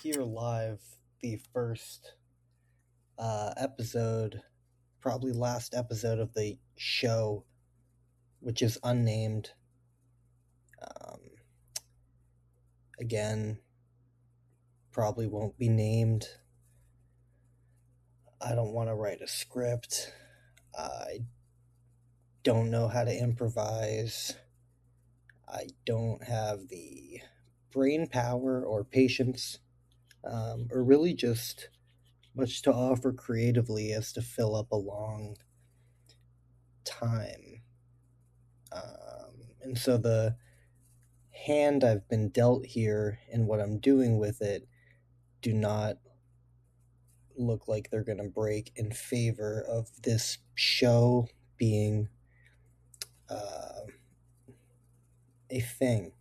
here live the first episode, probably last episode of the show, which is unnamed. Um, Again, probably won't be named. I don't want to write a script. I don't know how to improvise. I don't have the brain power or patience, or really just much to offer creatively as to fill up a long time. And so the hand I've been dealt here and what I'm doing with it do not look like they're going to break in favor of this show being a thing.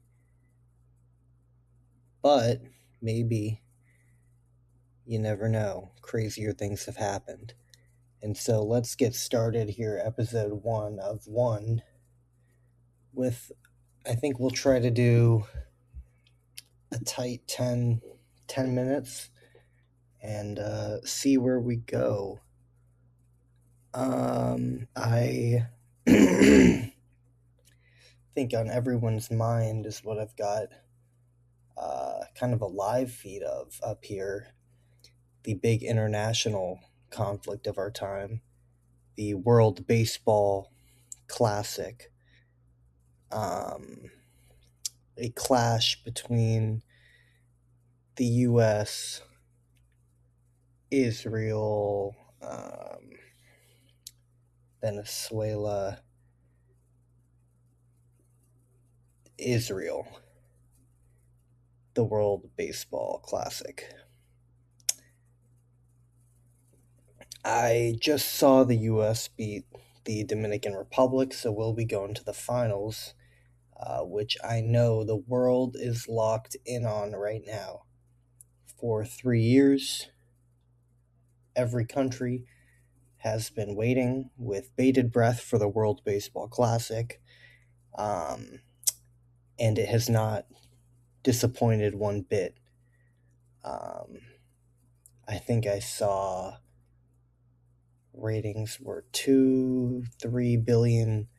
But maybe, you never know, crazier things have happened. And so let's get started here, episode 1 of 1, with, I think we'll try to do a tight 10 minutes and see where we go. I think on everyone's mind is what I've got kind of a live feed of up here. The big international conflict of our time, the World Baseball Classic, a clash between the U.S., Israel, Venezuela, Israel, the World Baseball Classic. I just saw the U.S. beat the Dominican Republic, so we'll be going to the finals, which I know the world is locked in on right now. For 3 years, every country has been waiting with bated breath for the World Baseball Classic, and it has not disappointed one bit. I think I saw ratings were 2-3 billion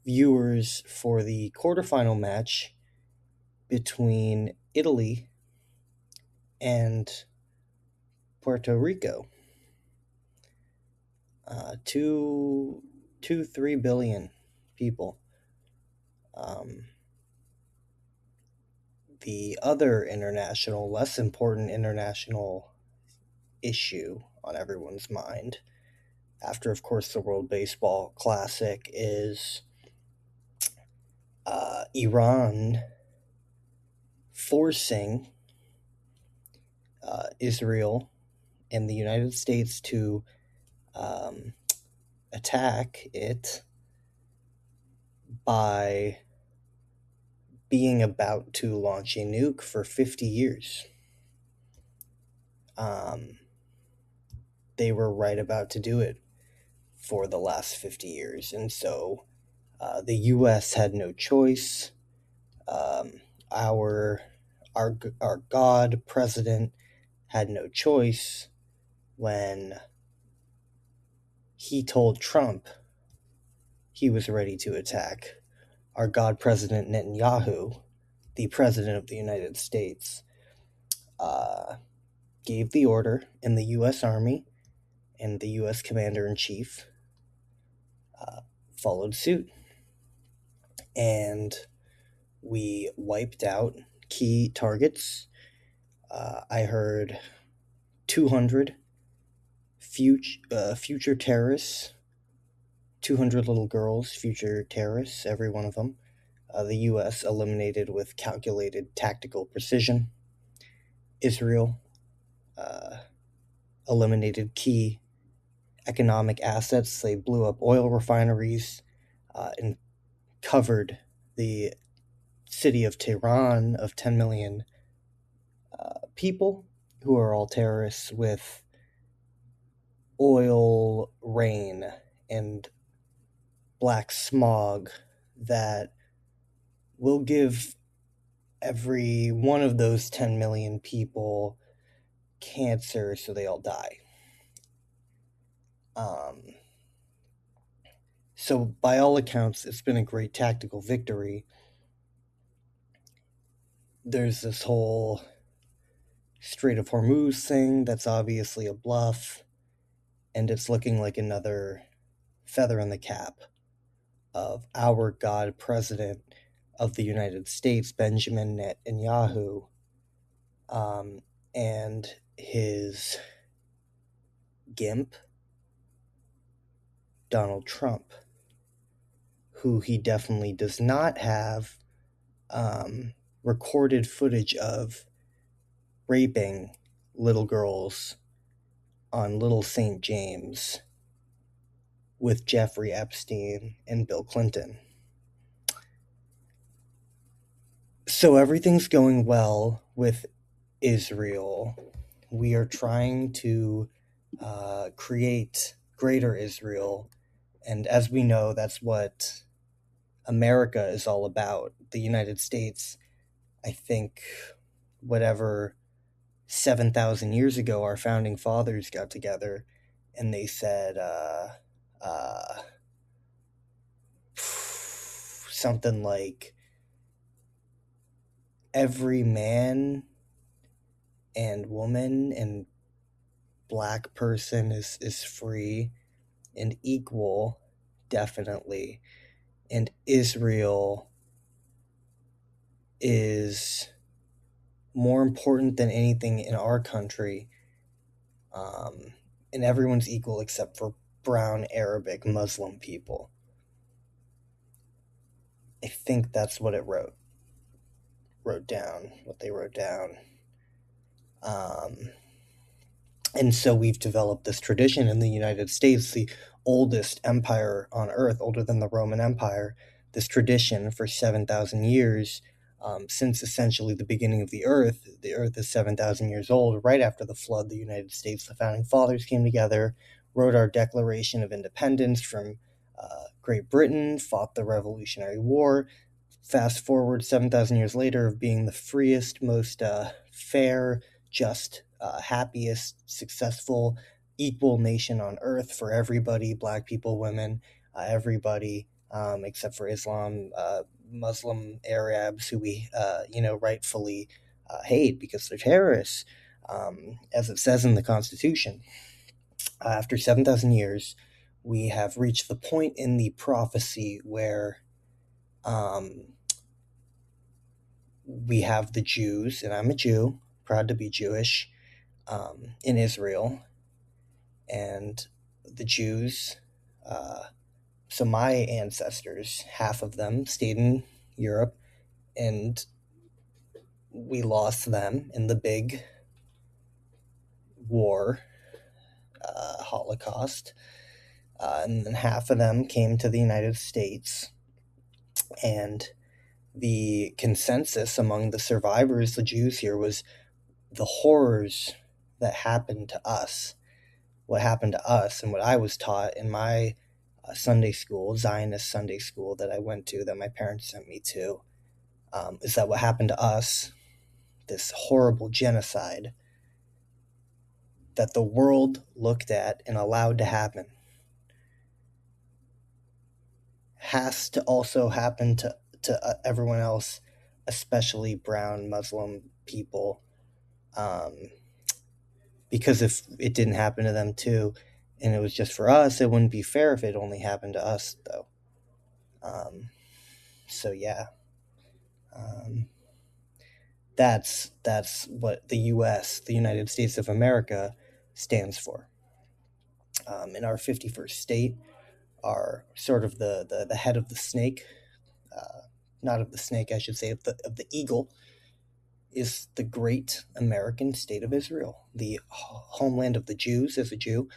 viewers for the quarterfinal match between Italy and Puerto Rico. 3 billion people. The other international, less important international issue on everyone's mind, after, of course, the World Baseball Classic, is Iran forcing Israel and the United States to attack it by being about to launch a nuke for 50 years. They were right about to do it for the last 50 years, and so the U.S. had no choice. Our God president had no choice when he told Trump he was ready to attack. Our God president Netanyahu, the president of the United States, gave the order, and the U.S. Army and the U.S. Commander-in-Chief followed suit. And we wiped out key targets. I heard 200 future terrorists, 200 little girls, future terrorists, every one of them. The U.S. eliminated with calculated tactical precision. Israel eliminated key economic assets. They blew up oil refineries and covered the city of Tehran of 10 million people who are all terrorists with oil rain and black smog that will give every one of those 10 million people cancer, so they all die. So by all accounts, it's been a great tactical victory. There's this whole Strait of Hormuz thing that's obviously a bluff, and it's looking like another feather in the cap of our God President of the United States, Benjamin Netanyahu, and his gimp, Donald Trump, who he definitely does not have recorded footage of raping little girls on Little St. James with Jeffrey Epstein and Bill Clinton. So everything's going well with Israel. We are trying to create greater Israel. And as we know, that's what America is all about. The United States, I think, whatever 7,000 years ago, our founding fathers got together and they said something like every man and woman and black person is free and equal, definitely. And Israel is more important than anything in our country. And everyone's equal except for brown, Arabic, Muslim people. I think that's what it wrote down, what they wrote down. And so we've developed this tradition in the United States, the oldest empire on earth, older than the Roman Empire, this tradition for 7,000 years, since essentially the beginning of the earth. The earth is 7,000 years old. Right after the flood, the United States, the founding fathers came together, wrote our Declaration of Independence from Great Britain, fought the Revolutionary War. Fast forward 7,000 years later of being the freest, most fair, just, happiest, successful, equal nation on earth for everybody, black people, women, everybody, except for Islam, Muslim, Arabs, who we, rightfully hate because they're terrorists, as it says in the Constitution. After 7,000 years, we have reached the point in the prophecy where we have the Jews, and I'm a Jew, proud to be Jewish, in Israel. And the Jews, so my ancestors, half of them stayed in Europe, and we lost them in the big war, Holocaust. And then half of them came to the United States. And the consensus among the survivors, the Jews here, was the horrors that happened to us. What happened to us and what I was taught in my Sunday school, Zionist Sunday school that I went to, that my parents sent me to, is that what happened to us, this horrible genocide that the world looked at and allowed to happen, has to also happen to everyone else, especially brown Muslim people, because if it didn't happen to them too, and it was just for us, it wouldn't be fair if it only happened to us, though. So yeah, that's what the U.S., the United States of America, stands for. In our 51st state, are sort of the head of the snake, not of the snake, I should say, of the eagle, is the great American state of Israel, the homeland of the Jews. As a Jew,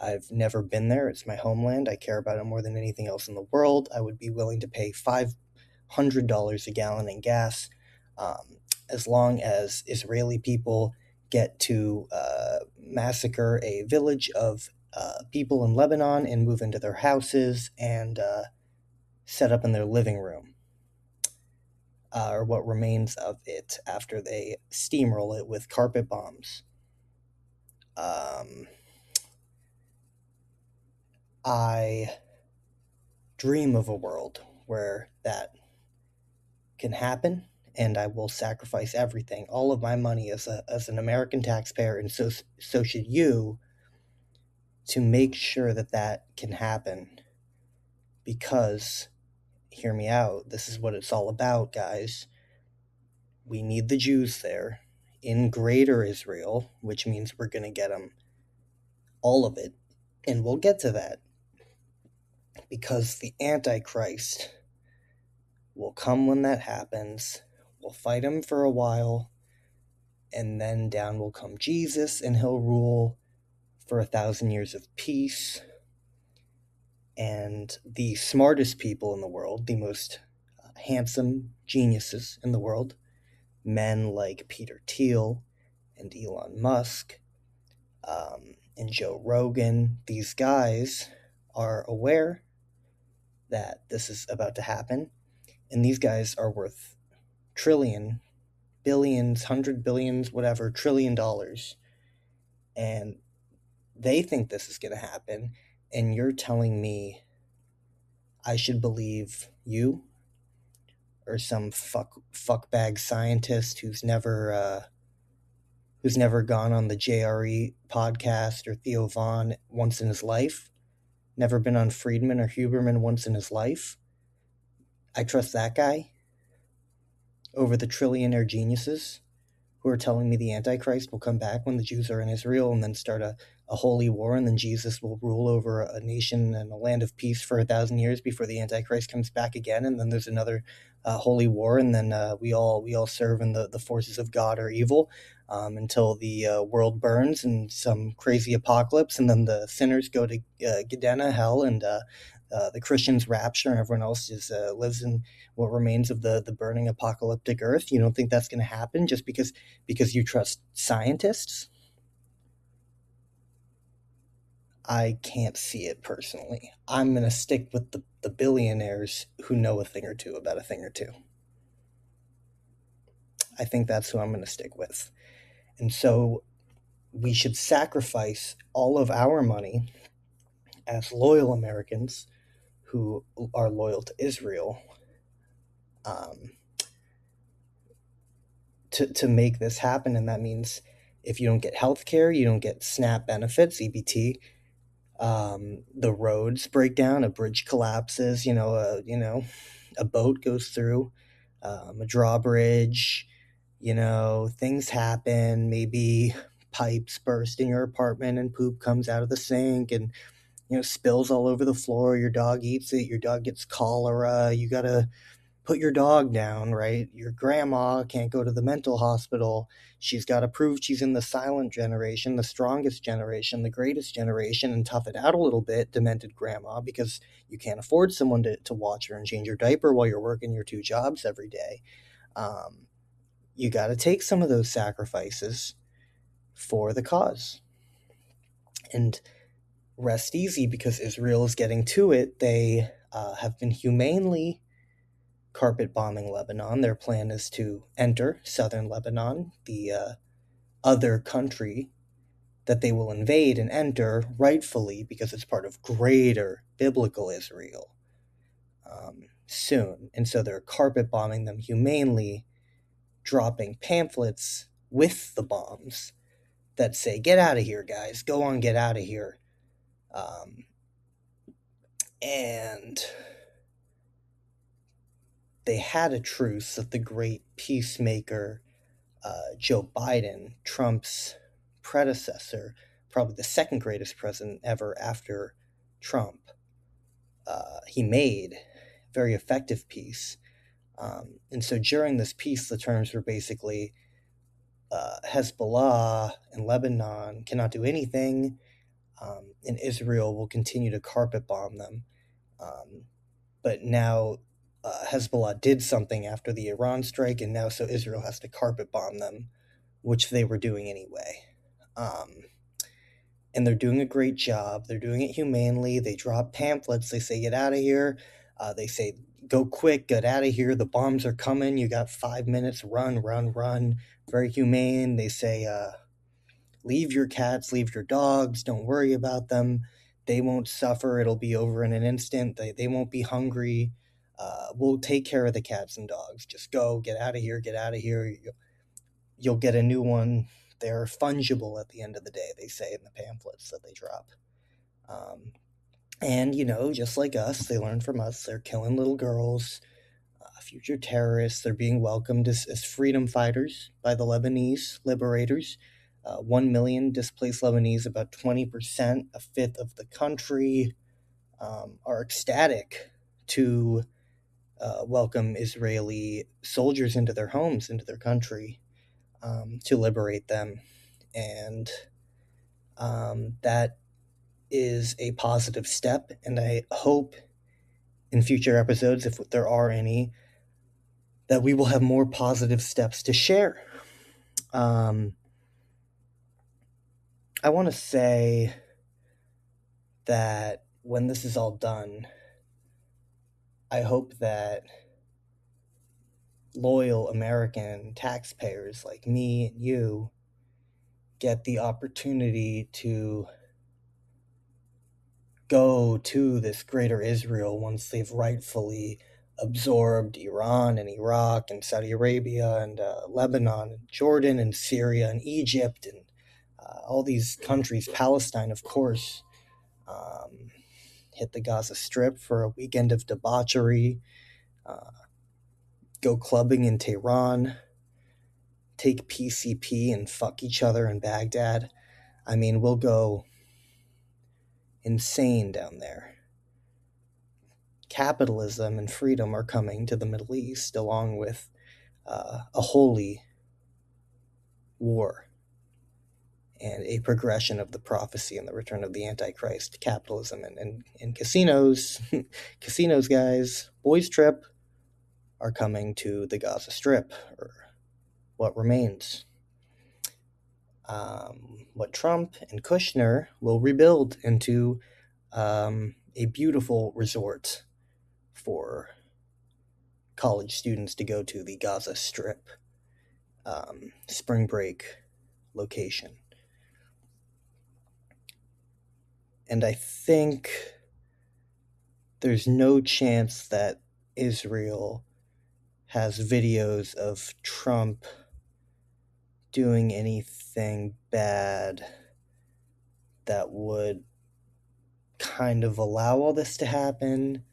I've never been there. It's my homeland. I care about it more than anything else in the world. I would be willing to pay $500 a gallon in gas, as long as Israeli people get to massacre a village of people in Lebanon and move into their houses and set up in their living room. or what remains of it after they steamroll it with carpet bombs. I dream of a world where that can happen, and I will sacrifice everything, all of my money as an American taxpayer, and so should you, to make sure that that can happen. Because, hear me out, this is what it's all about, guys. We need the Jews there in greater Israel, which means we're going to get them all of it, and we'll get to that. Because the Antichrist will come when that happens. We'll fight him for a while, and then down will come Jesus, and he'll rule for 1,000 years of peace. And the smartest people in the world, the most handsome geniuses in the world, men like Peter Thiel and Elon Musk and Joe Rogan, these guys are aware that this is about to happen, and these guys are worth trillion, billions, 100 billions, whatever, $1 trillion, and they think this is going to happen, and you're telling me I should believe you or some fuckbag scientist who's never gone on the JRE podcast or Theo Vaughn once in his life, never been on Friedman or Huberman once in his life. I trust that guy over the trillionaire geniuses who are telling me the Antichrist will come back when the Jews are in Israel and then start a holy war, and then Jesus will rule over a nation and a land of peace for 1,000 years before the Antichrist comes back again, and then there's another holy war, and then we all serve in the forces of God or evil until the world burns in some crazy apocalypse, and then the sinners go to Gehenna, hell, and the Christians rapture, and everyone else just lives in what remains of the burning apocalyptic earth. You don't think that's going to happen just because you trust scientists? I can't see it personally. I'm going to stick with the billionaires who know a thing or two about a thing or two. I think that's who I'm going to stick with. And so we should sacrifice all of our money as loyal Americans who are loyal to Israel to make this happen. And that means if you don't get health care, you don't get SNAP benefits, EBT, the roads break down, a bridge collapses, a boat goes through, a drawbridge, things happen, maybe pipes burst in your apartment and poop comes out of the sink and, spills all over the floor, your dog eats it, your dog gets cholera, you gotta put your dog down, right? Your grandma can't go to the mental hospital. She's got to prove she's in the silent generation, the strongest generation, the greatest generation, and tough it out a little bit, demented grandma, because you can't afford someone to watch her and change your diaper while you're working your 2 jobs every day. You got to take some of those sacrifices for the cause. And rest easy, because Israel is getting to it. They have been humanely carpet bombing Lebanon. Their plan is to enter southern Lebanon, the other country that they will invade and enter rightfully because it's part of greater biblical Israel soon. And so they're carpet bombing them humanely, dropping pamphlets with the bombs that say, "Get out of here, guys. Go on, get out of here." And they had a truce that the great peacemaker Joe Biden, Trump's predecessor, probably the second greatest president ever after Trump, he made very effective peace. And so during this peace, the terms were basically Hezbollah and Lebanon cannot do anything, and Israel will continue to carpet bomb them. But now Hezbollah did something after the Iran strike, and now so Israel has to carpet bomb them, which they were doing anyway. And they're doing a great job. They're doing it humanely. They drop pamphlets. They say, "Get out of here." They say, go quick, get out of here. The bombs are coming. You got 5 minutes. Run, run, run. Very humane. They say, leave your cats, leave your dogs. Don't worry about them. They won't suffer. It'll be over in an instant. They won't be hungry. We'll take care of the cats and dogs. Just go, get out of here, get out of here. You'll get a new one. They're fungible at the end of the day, they say in the pamphlets that they drop. And, just like us, they learn from us. They're killing little girls, future terrorists. They're being welcomed as freedom fighters by the Lebanese liberators. 1 million displaced Lebanese, about 20%, a fifth of the country, are ecstatic to welcome Israeli soldiers into their homes, into their country, to liberate them. And that is a positive step. And I hope in future episodes, if there are any, that we will have more positive steps to share. I want to say that when this is all done, I hope that loyal American taxpayers like me and you get the opportunity to go to this greater Israel once they've rightfully absorbed Iran and Iraq and Saudi Arabia and Lebanon and Jordan and Syria and Egypt and all these countries, Palestine, of course. Hit the Gaza Strip for a weekend of debauchery, go clubbing in Tehran, take PCP and fuck each other in Baghdad. I mean, we'll go insane down there. Capitalism and freedom are coming to the Middle East, along with a holy war and a progression of the prophecy and the return of the Antichrist. Capitalism and casinos, casinos, guys, boys trip, are coming to the Gaza Strip, or what remains. What Trump and Kushner will rebuild into a beautiful resort for college students to go to, the Gaza Strip spring break location. And I think there's no chance that Israel has videos of Trump doing anything bad that would kind of allow all this to happen.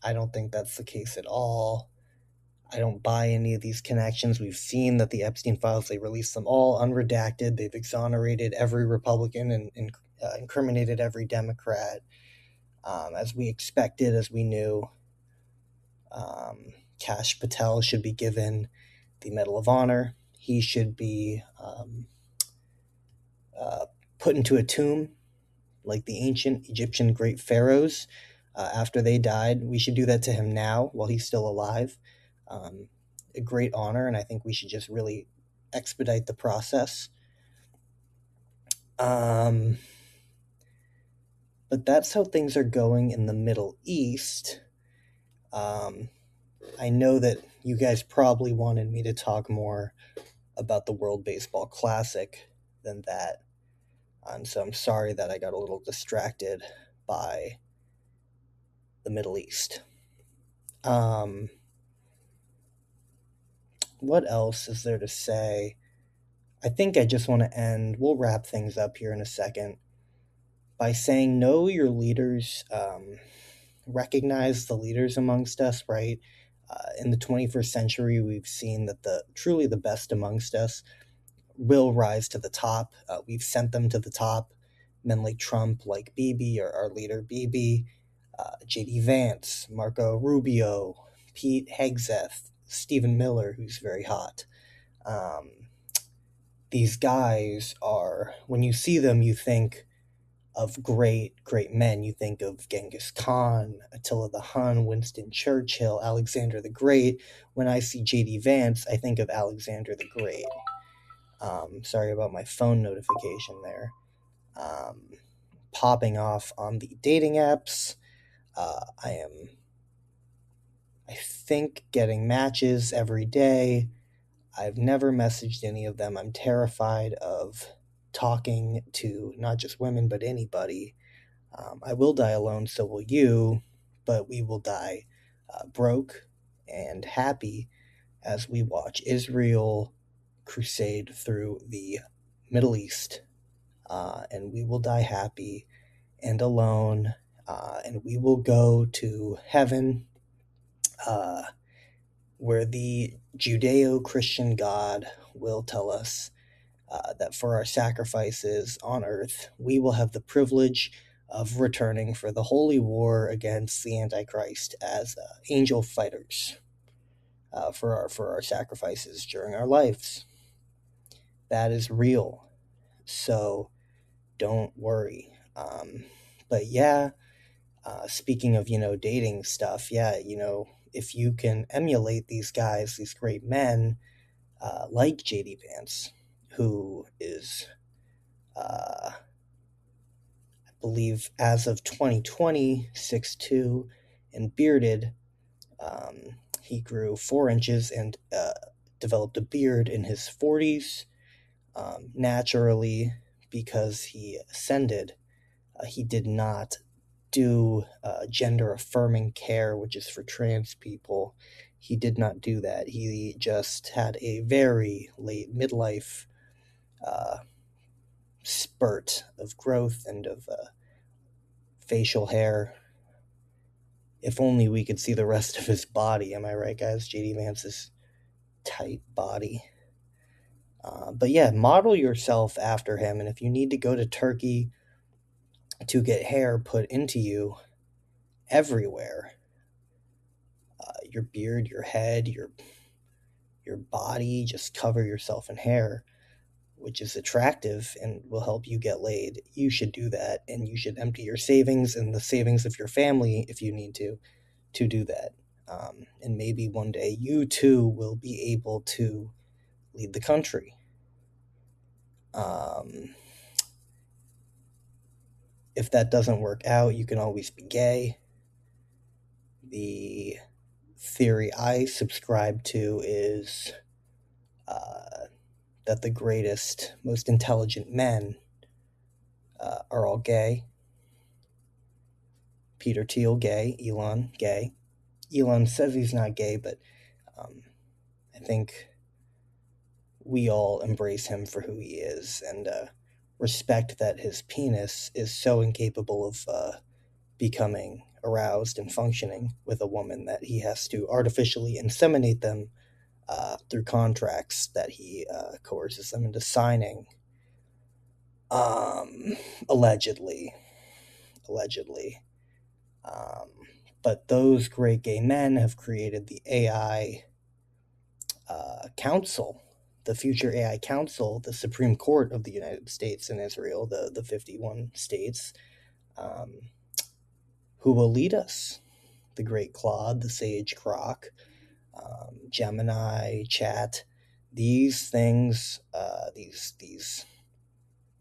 I don't think that's the case at all. I don't buy any of these connections. We've seen that the Epstein files, they released them all unredacted. They've exonerated every Republican and incriminated every Democrat, as we expected, as we knew. Kash Patel should be given the Medal of Honor. He should be put into a tomb like the ancient Egyptian great pharaohs after they died. We should do that to him now while he's still alive. A great honor, and I think we should just really expedite the process. But that's how things are going in the Middle East. I know that you guys probably wanted me to talk more about the World Baseball Classic than that. And so I'm sorry that I got a little distracted by the Middle East. What else is there to say? I think I just want to end, we'll wrap things up here in a second, by saying know your leaders, recognize the leaders amongst us, right? In the 21st century, we've seen that truly the best amongst us will rise to the top. We've sent them to the top. Men like Trump, like Bibi, or our leader Bibi, J.D. Vance, Marco Rubio, Pete Hegseth, Stephen Miller, who's very hot. These guys are, when you see them, you think of great men. You think of Genghis Khan, Attila the Hun, Winston Churchill, Alexander the Great. When I see J.D. Vance, I think of Alexander the Great. Sorry about my phone notification there. Popping off on the dating apps. I am, I think, getting matches every day. I've never messaged any of them. I'm terrified of talking to not just women, but anybody. I will die alone, so will you, but we will die broke and happy as we watch Israel crusade through the Middle East. And we will die happy and alone, and we will go to heaven, uh, where the Judeo Christian God will tell us that for our sacrifices on earth, we will have the privilege of returning for the holy war against the Antichrist as angel fighters for our sacrifices during our lives. That is real. So don't worry. But yeah, speaking of, dating stuff, yeah, if you can emulate these guys, these great men, like JD Vance, who is, I believe, as of 2020, 6'2", and bearded. He grew 4 inches and developed a beard in his 40s, naturally, because he ascended. He did not do gender affirming care, which is for trans people. He did not do that. He just had a very late midlife spurt of growth and of facial hair. If only we could see the rest of his body. Am I right, guys? JD Vance's tight body. But yeah, model yourself after him. And if you need to go to Turkey to get hair put into you everywhere, your beard, your head, your body, just cover yourself in hair, which is attractive and will help you get laid. You should do that, and you should empty your savings and the savings of your family if you need to do that. And maybe one day you too will be able to lead the country. If that doesn't work out, you can always be gay. The theory I subscribe to is that the greatest, most intelligent men are all gay. Peter Thiel, gay. Elon, gay. Elon says he's not gay, but I think we all embrace him for who he is and respect that his penis is so incapable of becoming aroused and functioning with a woman that he has to artificially inseminate them through contracts that he coerces them into signing. Allegedly. But those great gay men have created the AI Council, the future AI Council, the Supreme Court of the United States and Israel, the 51 states, who will lead us. The great Claude, the sage Grok, Gemini, Chat, these things, these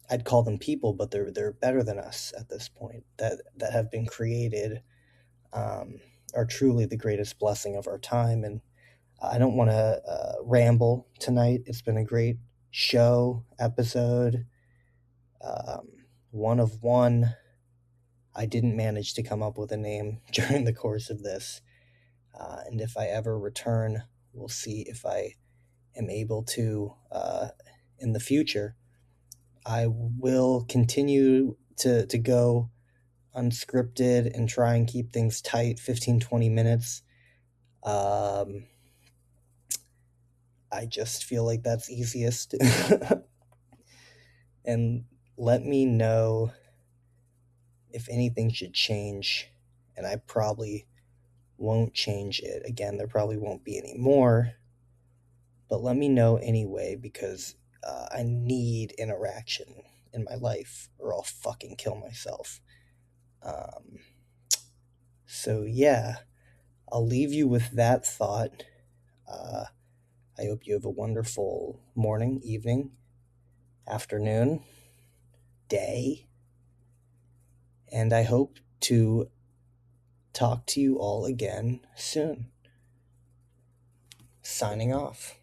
I'd call them people, but they're better than us at this point, that have been created, are truly the greatest blessing of our time. And I don't want to ramble tonight. It's been a great episode. One of one. I didn't manage to come up with a name during the course of this. And if I ever return, we'll see if I am able to in the future. I will continue to go unscripted and try and keep things tight, 15-20 minutes. I just feel like that's easiest. And let me know if anything should change, and I probably won't change it. Again, there probably won't be any more, but let me know anyway, because I need interaction in my life or I'll fucking kill myself. So yeah, I'll leave you with that thought. I hope you have a wonderful morning, evening, afternoon, day, and I hope to talk to you all again soon. Signing off.